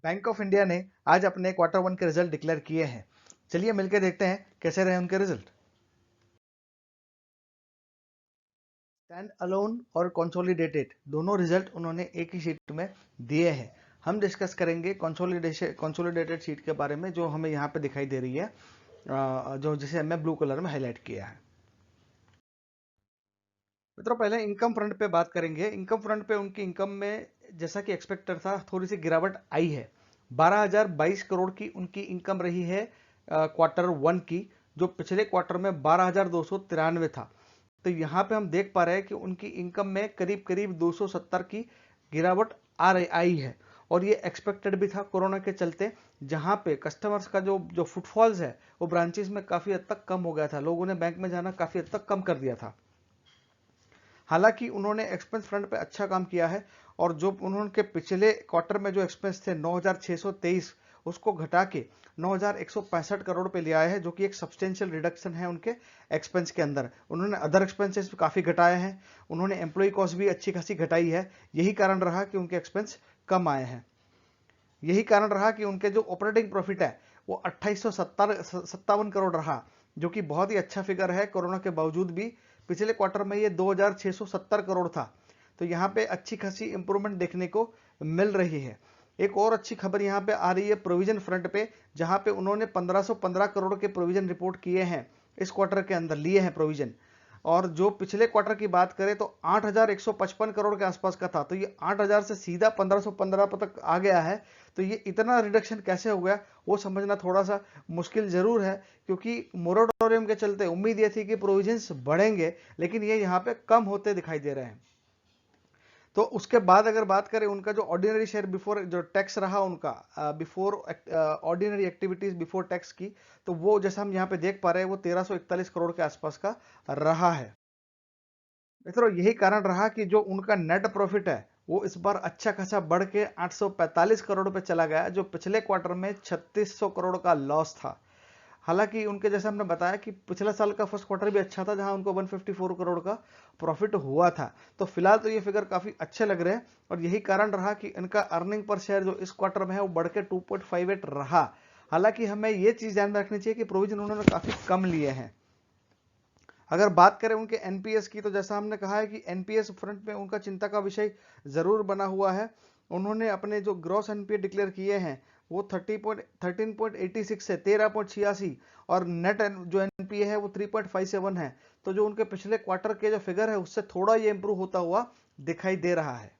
Bank of India ने आज अपने क्वार्टर वन के रिजल्ट डिक्लेयर किए हैं। चलिए मिलकर देखते हैं कैसे रहे उनके रिजल्ट। स्टैंड अलोन और कंसोलिडेटेड दोनों रिजल्ट उन्होंने एक ही शीट में दिए हैं। हम डिस्कस करेंगे कंसोलिडेटेड शीट के बारे में जो हमें यहाँ पे दिखाई दे रही है, जो जिसे हमने ब्लू कलर में हाईलाइट किया है। मित्रों, पहले इनकम फ्रंट पे बात करेंगे। इनकम फ्रंट पे उनकी इनकम में जैसा कि एक्सपेक्टेड था थोड़ी सी गिरावट आई है। 12,022 करोड़ की उनकी इनकम रही है क्वार्टर वन की, जो पिछले क्वार्टर में 12,293 था। तो यहाँ पे हम देख पा रहे हैं कि उनकी इनकम में करीब करीब 270 की गिरावट आई है। और ये एक्सपेक्टेड भी था कोरोना के चलते, जहाँ पे कस्टमर्स का जो जो फुटफॉल्स है वो ब्रांचेस में काफ़ी हद तक कम हो गया था। लोगों ने बैंक में जाना काफ़ी हद तक कम कर दिया था। हालांकि उन्होंने एक्सपेंस फ्रंट पे अच्छा काम किया है, और जो उन्होंने पिछले क्वार्टर में जो एक्सपेंस थे 9,623 उसको घटा के 9,165 करोड़ पे ले आए हैं, जो कि एक सब्सटेंशियल रिडक्शन है उनके एक्सपेंस के अंदर। उन्होंने अदर एक्सपेंसेस काफ़ी घटाए हैं, उन्होंने एम्प्लॉय कॉस्ट भी अच्छी खासी घटाई है। यही कारण रहा कि उनके एक्सपेंस कम आए हैं। यही कारण रहा कि उनके जो ऑपरेटिंग प्रॉफिट है वो 2857 करोड़ रहा, जो कि बहुत ही अच्छा फिगर है। कोरोना के बावजूद भी पिछले क्वार्टर में ये 2,670 करोड़ था। तो यहाँ पे अच्छी खासी इंप्रूवमेंट देखने को मिल रही है। एक और अच्छी खबर यहाँ पे आ रही है प्रोविजन फ्रंट पे, जहाँ पे उन्होंने 1515 करोड़ के प्रोविजन रिपोर्ट किए हैं, इस क्वार्टर के अंदर लिए हैं प्रोविजन। और जो पिछले क्वार्टर की बात करें तो 8,155 करोड़ के आसपास का था, तो ये 8,000 से सीधा 1,515 तक आ गया है। तो ये इतना रिडक्शन कैसे हो गया वो समझना थोड़ा सा मुश्किल जरूर है, क्योंकि मोरेटोरियम के चलते उम्मीद ये थी कि प्रोविजंस बढ़ेंगे, लेकिन ये यहाँ पे कम होते दिखाई दे रहे हैं। तो उसके बाद अगर बात करें उनका जो ऑर्डिनरी शेयर बिफोर जो टैक्स रहा उनका, before ordinary activities before tax की, तो वो जैसा हम यहाँ पे देख पा रहे हैं वो 1,341 करोड़ के आसपास का रहा है। मित्रों, यही कारण रहा कि जो उनका नेट प्रॉफिट है वो इस बार अच्छा खासा बढ़ के 845 करोड़ पे चला गया, जो पिछले क्वार्टर में 3600 करोड़ का लॉस था। हालांकि उनके जैसे हमने बताया कि पिछला साल का फर्स्ट क्वार्टर भी अच्छा था, जहां उनको 154 करोड़ का प्रॉफिट हुआ था। तो फिलहाल तो ये फिगर काफी अच्छे लग रहे हैं, और यही कारण रहा कि इनका अर्निंग पर शेयर जो इस क्वार्टर में है वो बढ़ के 2.58 रहा। हालांकि हमें ये चीज ध्यान में रखनी चाहिए कि प्रोविजन उन्होंने काफी कम लिए हैं। अगर बात करें उनके एनपीएस की, तो जैसा हमने कहा है कि एनपीएस फ्रंट में उनका चिंता का विषय जरूर बना हुआ है। उन्होंने अपने जो ग्रॉस एनपीए डिक्लेयर किए हैं वो 13.86 से 13.86, और नेट जो एनपीए है वो 3.57 है। तो जो उनके पिछले क्वार्टर के जो फिगर है उससे थोड़ा ये इंप्रूव होता हुआ दिखाई दे रहा है।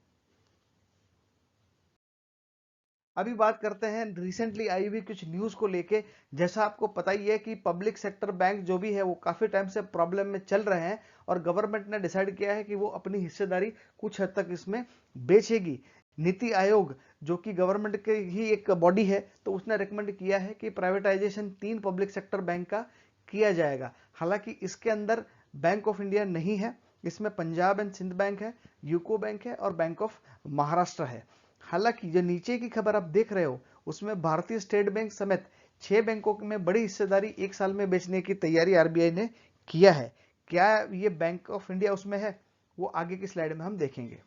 अभी बात करते हैं रिसेंटली आई हुई कुछ न्यूज को लेके। जैसा आपको पता ही है कि पब्लिक सेक्टर बैंक जो भी है वो काफी टाइम से प्रॉब्लम में चल रहे हैं, और गवर्नमेंट ने डिसाइड किया है कि वो अपनी हिस्सेदारी कुछ हद तक इसमें बेचेगी। नीति आयोग, जो कि गवर्नमेंट की ही एक बॉडी है, तो उसने रिकमेंड किया है कि प्राइवेटाइजेशन 3 पब्लिक सेक्टर बैंक का किया जाएगा। हालांकि इसके अंदर बैंक ऑफ इंडिया नहीं है, इसमें पंजाब एंड सिंध बैंक है, यूको बैंक है और बैंक ऑफ महाराष्ट्र है। हालांकि जो नीचे की खबर आप देख रहे हो उसमें भारतीय स्टेट बैंक समेत 6 बैंकों में बड़ी हिस्सेदारी एक साल में बेचने की तैयारी आरबीआई ने किया है। क्या ये बैंक ऑफ इंडिया उसमें है, वो आगे की स्लाइड में हम देखेंगे।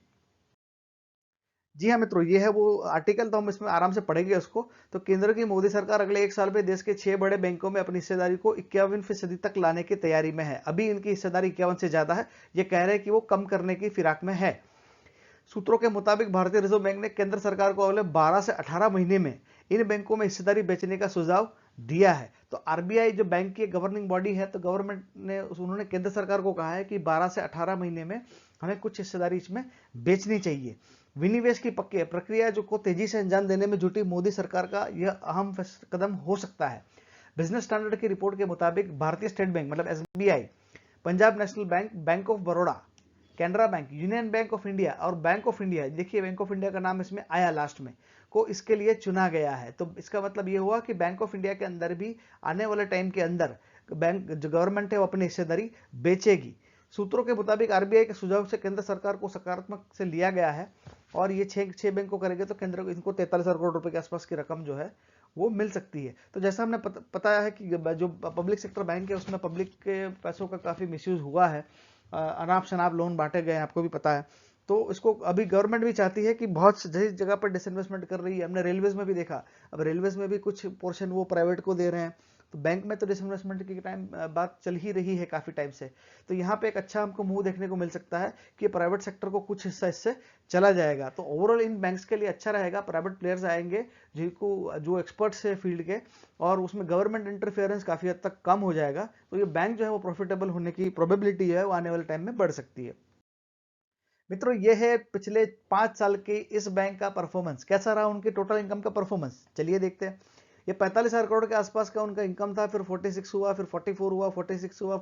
जी हाँ मित्रों, ये है वो आर्टिकल, तो हम इसमें आराम से पढ़ेंगे उसको। तो केंद्र की मोदी सरकार अगले एक साल में देश के 6 बड़े बैंकों में अपनी हिस्सेदारी को 51% तक लाने की तैयारी में है। अभी इनकी हिस्सेदारी 51 से ज्यादा है, ये कह रहे हैं कि वो कम करने की फिराक में है। सूत्रों के मुताबिक भारतीय रिजर्व बैंक ने केंद्र सरकार को अगले 12 से 18 महीने में इन बैंकों में हिस्सेदारी बेचने का सुझाव दिया है। तो आरबीआई जो बैंक की गवर्निंग बॉडी है, तो गवर्नमेंट ने उन्होंने केंद्र सरकार को कहा है कि 12 से 18 महीने में हमें कुछ हिस्सेदारी इसमें बेचनी चाहिए। विनिवेश की पक्की प्रक्रिया जो को तेजी से अंजाम देने में जुटी मोदी सरकार का यह अहम कदम हो सकता है। बिजनेस स्टैंडर्ड की रिपोर्ट के मुताबिक भारतीय स्टेट बैंक मतलब SBI, Punjab national bank, bank of Baroda, Canara bank, union bank of India और बैंक ऑफ इंडिया, देखिए बैंक ऑफ इंडिया का नाम इसमें आया लास्ट में, को इसके लिए चुना गया है। तो इसका मतलब ये हुआ कि बैंक ऑफ इंडिया के अंदर भी आने वाले टाइम के अंदर बैंक जो गवर्नमेंट है वो अपनी हिस्सेदारी बेचेगी। सूत्रों के मुताबिक आरबीआई के सुझाव से केंद्र सरकार को सकारात्मक से लिया गया है, और ये छह बैंक को करेंगे तो केंद्र को इनको 43,000 करोड़ रुपए के आसपास की रकम जो है वो मिल सकती है। तो जैसा हमने पता है कि जो पब्लिक सेक्टर बैंक है उसमें पब्लिक के पैसों का काफी मिसयूज हुआ है, अनाप शनाप लोन बांटे गए, आपको भी पता है। तो इसको अभी गवर्नमेंट भी चाहती है कि बहुत सही जगह पर डिसइन्वेस्टमेंट कर रही है। हमने रेलवेज में भी देखा, अब रेलवेज में भी कुछ पोर्शन वो प्राइवेट को दे रहे हैं। तो बैंक में तो डिसइन्वेस्टमेंट की टाइम बात चल ही रही है काफी टाइम से। तो यहाँ पे एक अच्छा हमको मुंह देखने को मिल सकता है कि प्राइवेट सेक्टर को कुछ हिस्सा इससे चला जाएगा। तो ओवरऑल इन बैंक्स के लिए अच्छा रहेगा, प्राइवेट प्लेयर्स आएंगे जिनको जो एक्सपर्ट्स है फील्ड के, और उसमें गवर्नमेंट इंटरफेरेंस काफी हद तक कम हो जाएगा। तो ये बैंक जो है वो प्रॉफिटेबल होने की प्रोबेबिलिटी है वो आने वाले टाइम में बढ़ सकती है। मित्रों, ये है पिछले 5 साल के इस बैंक का परफॉर्मेंस। कैसा रहा उनके टोटल इनकम का परफॉर्मेंस, चलिए देखते हैं। ये 45,000 करोड़ के आसपास का उनका इनकम था, फिर 46 हुआ, फिर 44 हुआ, 46 हुआ,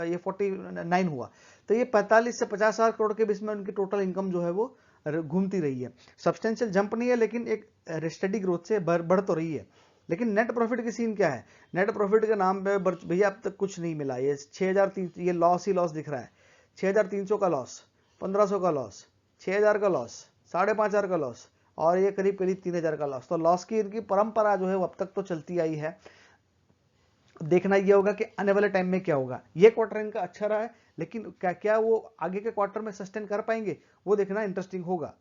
ये 49 हुआ। तो ये 45 से 50,000 करोड़ के बीच में उनकी टोटल इनकम जो है वो घूमती रही है। सब्सटेंशियल जंप नहीं है, लेकिन एक स्टडी ग्रोथ से बढ़ तो रही है। लेकिन नेट प्रॉफिट की सीन क्या है? नेट प्रॉफिट के नाम पे भैया अब तक कुछ नहीं मिला। ये 6,003, ये लॉस ही लॉस दिख रहा है। 6,300 का लॉस, 1,500 का लॉस, 6,000 का लॉस, 5,500 का लॉस, और ये करीब करीब 3,000 का लॉस। तो लॉस की इनकी परंपरा जो है वो अब तक तो चलती आई है। देखना ये होगा कि आने वाले टाइम में क्या होगा। ये क्वार्टर इनका अच्छा रहा है, लेकिन क्या वो आगे के क्वार्टर में सस्टेन कर पाएंगे, वो देखना इंटरेस्टिंग होगा।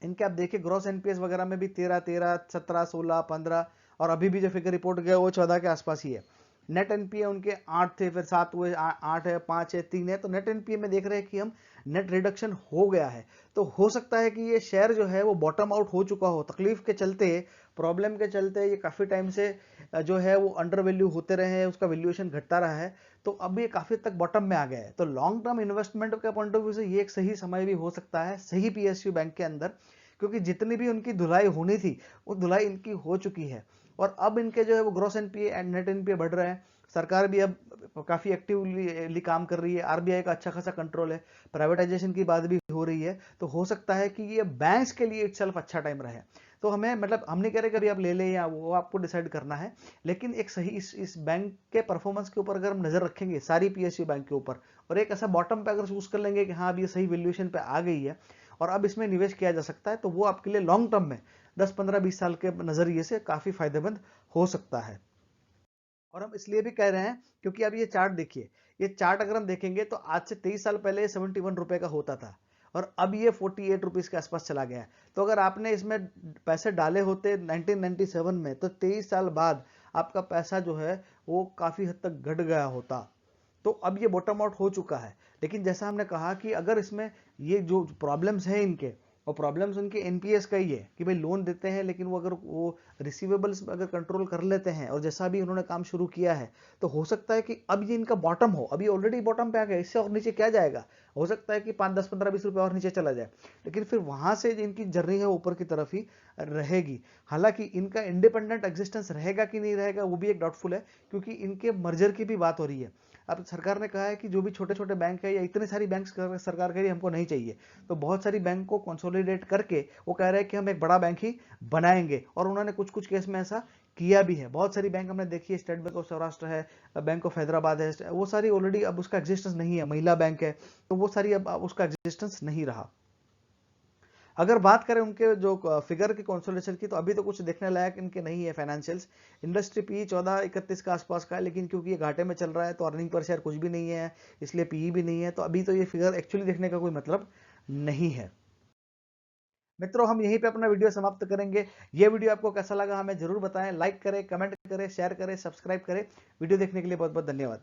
इनके आप देखिए ग्रॉस एनपीएस वगैरह में भी 13, 17, 16, 15, और अभी भी जो फिगर रिपोर्ट गया वो 14 के आसपास ही है। नेट एनपीए उनके 8 थे, फिर 7 हुए, 8 है, 5 है, 3 है। तो नेट एनपीए में देख रहे हैं कि हम नेट रिडक्शन हो गया है। तो हो सकता है कि ये शेयर जो है वो बॉटम आउट हो चुका हो, तकलीफ के चलते, प्रॉब्लम के चलते ये काफी टाइम से जो है वो अंडर वैल्यू होते रहे हैं, उसका वैल्यूएशन घटता रहा है। तो अब ये काफी तक बॉटम में आ गया है। तो लॉन्ग टर्म इन्वेस्टमेंट के पॉइंट ऑफ व्यू से ये एक सही समय भी हो सकता है सही पीएसयू बैंक के अंदर, क्योंकि जितनी भी उनकी धुलाई होनी थी वो धुलाई इनकी हो चुकी है। और अब इनके जो है वो gross NPA and net NPA बढ़ रहे हैं। सरकार भी अब काफी एक्टिवली काम कर रही है, आरबीआई का अच्छा खासा कंट्रोल है, प्राइवेटाइजेशन की बात भी हो रही है। तो हो सकता है कि ये बैंक्स के लिए इटसेल्फ अच्छा टाइम रहे। तो हमें मतलब हम नहीं कह रहे कि अभी आप ले लें या वो आपको डिसाइड करना है, लेकिन एक सही इस बैंक के परफॉर्मेंस के ऊपर अगर हम नजर रखेंगे सारी पीएसयू बैंक के ऊपर, और एक ऐसा बॉटम पे अगर चूज कर लेंगे कि हाँ अब ये सही वैल्यूएशन पे आ गई है और अब इसमें निवेश किया जा सकता है, तो वो आपके लिए लॉन्ग टर्म में 10, 15, 20 साल के नजरिए से काफी फायदेमंद हो सकता है। और हम इसलिए भी कह रहे हैं क्योंकि अब ये चार्ट देखिए, ये चार्ट अगर हम देखेंगे तो आज से 23 साल पहले 71 रुपए का होता था, और अब ये 48 रुपीज के आसपास चला गया है। तो अगर आपने इसमें पैसे डाले होते 1997 में, तो 23 साल बाद आपका पैसा जो है वो काफी हद तक घट गया होता। तो अब ये बॉटम आउट हो चुका है। लेकिन जैसा हमने कहा कि अगर इसमें ये जो प्रॉब्लम्स हैं इनके, और प्रॉब्लम्स उनके एनपीएस का ही है कि भाई लोन देते हैं, लेकिन वो अगर वो रिसीवेबल्स अगर कंट्रोल कर लेते हैं, और जैसा भी उन्होंने काम शुरू किया है, तो हो सकता है कि अब ये इनका बॉटम हो। अभी ऑलरेडी बॉटम पे आ गया, इससे और नीचे क्या जाएगा? हो सकता है कि 5, 10, 15, 20 रुपए और नीचे चला जाए, लेकिन फिर वहां से इनकी जर्नी है ऊपर की तरफ ही रहेगी। हालांकि इनका इंडिपेंडेंट एग्जिस्टेंस रहेगा कि नहीं रहेगा वो भी एक डाउटफुल है, क्योंकि इनके मर्जर की भी बात हो रही है। अब सरकार ने कहा है कि जो भी छोटे छोटे बैंक है या इतने सारी बैंक सरकार कह रही है हमको नहीं चाहिए, तो बहुत सारी बैंक को कंसोलिडेट करके वो कह रहे हैं कि हम एक बड़ा बैंक ही बनाएंगे। और उन्होंने कुछ कुछ केस में ऐसा किया भी है। बहुत सारी बैंक हमने देखी है, स्टेट बैंक ऑफ सौराष्ट्र है, बैंक ऑफ हैदराबाद है, वो सारी ऑलरेडी अब उसका एग्जिस्टेंस नहीं है। महिला बैंक है, तो वो सारी अब उसका एग्जिस्टेंस नहीं रहा। अगर बात करें उनके जो फिगर की कंसोलिडेशन की, तो अभी तो कुछ देखने लायक इनके नहीं है फाइनेंशियल्स। इंडस्ट्री पी 14-31 के आसपास का है, लेकिन क्योंकि ये घाटे में चल रहा है तो अर्निंग पर शेयर कुछ भी नहीं है, इसलिए पीई भी नहीं है। तो अभी तो ये फिगर एक्चुअली देखने का कोई मतलब नहीं है। मित्रों, हम यहीं पे अपना वीडियो समाप्त करेंगे। ये वीडियो आपको कैसा लगा हमें जरूर बताएं, लाइक करें, कमेंट करें, शेयर करें, सब्सक्राइब करें। वीडियो देखने के लिए बहुत बहुत धन्यवाद।